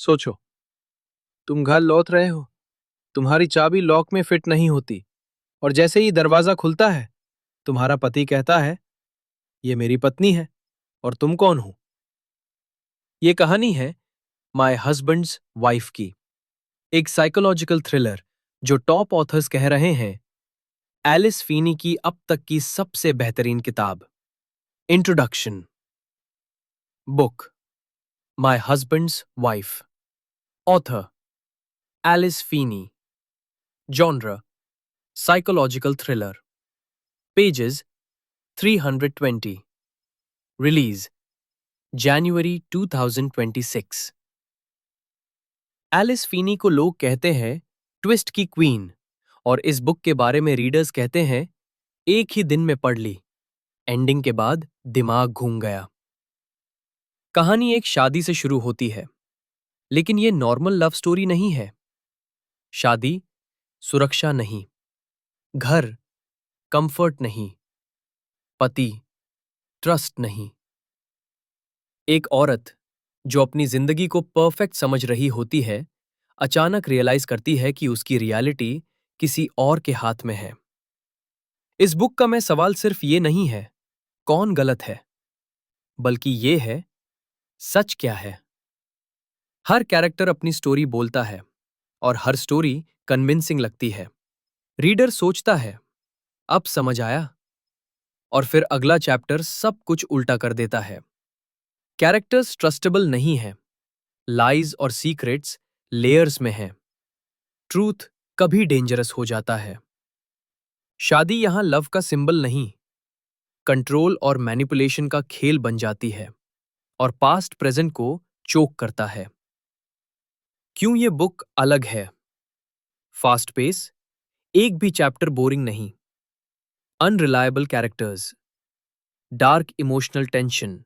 सोचो, तुम घर लौट रहे हो, तुम्हारी चाबी लॉक में फिट नहीं होती, और जैसे ही दरवाजा खुलता है, तुम्हारा पति कहता है, ये मेरी पत्नी है, और तुम कौन हो? ये कहानी है माय हस्बैंड्स वाइफ की, एक साइकोलॉजिकल थ्रिलर जो टॉप ऑथर्स कह रहे हैं एलिस फीनी की अब तक की सबसे बेहतरीन किताब। Introduction. Book my husband's wife. Author Alice Feeney. Genre psychological thriller. Pages 320। Release जनवरी 2026। एलिस फीनी को लोग कहते हैं ट्विस्ट की क्वीन, और इस बुक के बारे में रीडर्स कहते हैं एक ही दिन में पढ़ ली, एंडिंग के बाद दिमाग घूम गया। कहानी एक शादी से शुरू होती है, लेकिन ये नॉर्मल लव स्टोरी नहीं है। शादी सुरक्षा नहीं, घर कंफर्ट नहीं, पति ट्रस्ट नहीं। एक औरत जो अपनी जिंदगी को परफेक्ट समझ रही होती है, अचानक रियलाइज करती है कि उसकी रियलिटी किसी और के हाथ में है। इस बुक का मैं सवाल सिर्फ ये नहीं है कौन गलत है, बल्कि ये है सच क्या है। हर कैरेक्टर अपनी स्टोरी बोलता है, और हर स्टोरी कन्विंसिंग लगती है। रीडर सोचता है अब समझ आया, और फिर अगला चैप्टर सब कुछ उल्टा कर देता है। कैरेक्टर्स ट्रस्टेबल नहीं है, लाइज और सीक्रेट्स लेयर्स में हैं। ट्रूथ कभी डेंजरस हो जाता है। शादी यहां लव का सिंबल नहीं, कंट्रोल और मैनिपुलेशन का खेल बन जाती है, और पास्ट प्रेजेंट को चोक करता है। क्यों ये बुक अलग है? फास्ट पेस, एक भी चैप्टर बोरिंग नहीं, unreliable characters, dark emotional tension,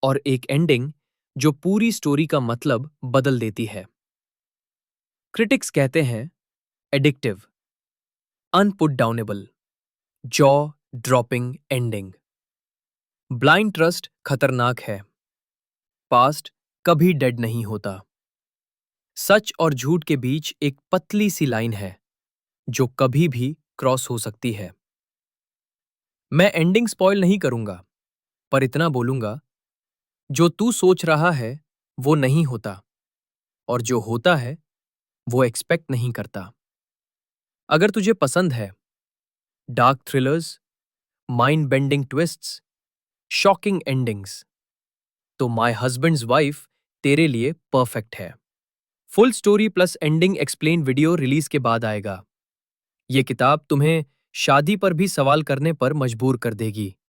और एक एंडिंग जो पूरी स्टोरी का मतलब बदल देती है। क्रिटिक्स कहते हैं addictive, unputdownable, jaw dropping ending. Blind trust खतरनाक है, पास्ट कभी डेड नहीं होता। सच और झूठ के बीच एक पतली सी लाइन है जो कभी भी क्रॉस हो सकती है। मैं एंडिंग स्पॉइल नहीं करूंगा, पर इतना बोलूंगा, जो तू सोच रहा है वो नहीं होता, और जो होता है वो एक्सपेक्ट नहीं करता। अगर तुझे पसंद है dark thrillers, mind bending twists, shocking endings, तो माय हस्बैंड्स वाइफ तेरे लिए परफेक्ट है। Full story plus ending explain video release के बाद आएगा। यह किताब तुम्हें शादी पर भी सवाल करने पर मजबूर कर देगी।